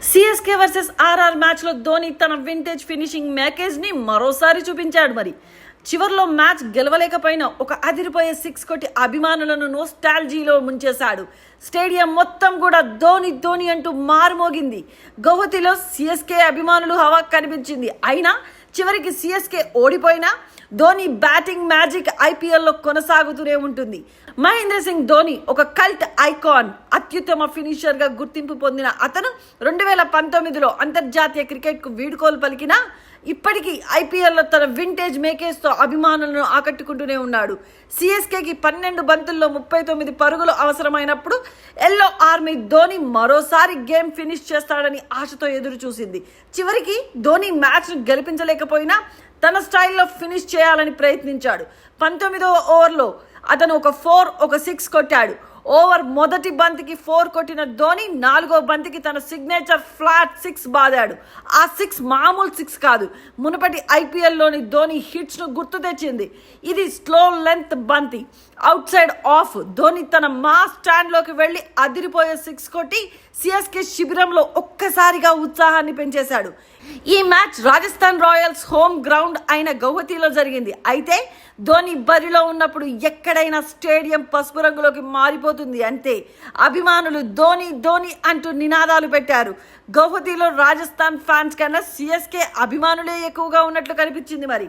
CSK versus RR మ్యాచ్లో ధోని తన vintage finishing మ్యాకేజ్ని మరోసారి చూపించాడు. మరి చివర్లో మ్యాచ్ గెలవలేకపోయినా ఒక అదిరిపోయే 6 కొట్టి అభిమానులను నోస్టాల్జీలో ముంచేశాడు. స్టేడియం మొత్తం కూడా ధోని ధోని అంటూ మారుమోగింది. గౌహతిలో సిఎస్కే అభిమానులు హవా కనిపించింది. అయినా చివరికి సిఎస్కే ఓడిపోయినా ధోని బ్యాటింగ్ మ్యాజిక్ ఐపీఎల్లో కొనసాగుతూనే ఉంటుంది. మహేంద్ర సింగ్ ధోని ఒక కల్ట్ ఐకాన్, అత్యుత్తమ ఫినిషర్గా గుర్తింపు పొందిన అతను 2019లో అంతర్జాతీయ క్రికెట్కు వీడ్కోలు పలికినా ఇప్పటికీ ఐపీఎల్లో తన వింటేజ్ మేకేజ్తో అభిమానులను ఆకట్టుకుంటూనే ఉన్నాడు. సిఎస్కేకి 12 బంతుల్లో 39 పరుగులు అవసరమైనప్పుడు ఎల్లో ఆర్మీ ధోని మరోసారి గేమ్ ఫినిష్ చేస్తాడని ఆశతో ఎదురు చూసింది. చివరికి ధోని మ్యాచ్ను గెలిపించలేకపోయినా తన స్టైల్లో ఫినిష్ చేయాలని ప్రయత్నించాడు. 19వ ఓవర్లో అతను ఒక 4 ఒక 6 కొట్టాడు. ఓవర్ మొదటి బంతికి 4 కొట్టిన ధోని 4వ బంతికి తన సిగ్నేచర్ ఫ్లాట్ 6 బాదాడు. ఆ 6 మామూలు 6 కాదు, మునుపటి ఐపీఎల్లోని ధోని హిట్స్ను గుర్తు తెచ్చింది. ఇది స్లో లెంత్ బంతి, అవుట్ సైడ్ ఆఫ్. ధోని తన మాస్ స్టాండ్లోకి వెళ్ళి అదిరిపోయే 6 కొట్టి సిఎస్కే శిబిరంలో ఒక్కసారిగా ఉత్సాహాన్ని పెంచేశాడు. ఈ match Rajasthan Royals home ground అయిన గౌహతిలో జరిగింది. అయితే ధోని బరిలో ఉన్నప్పుడు ఎక్కడైనా స్టేడియం పసుపు రంగులోకి మారిపోతుంది అంతే. అభిమానులు ధోని ధోని అంటూ నినాదాలు పెట్టారు. గౌహతిలో రాజస్థాన్ ఫ్యాన్స్ కన్నా సిఎస్కే అభిమానులే ఎక్కువగా ఉన్నట్లు కనిపించింది. మరి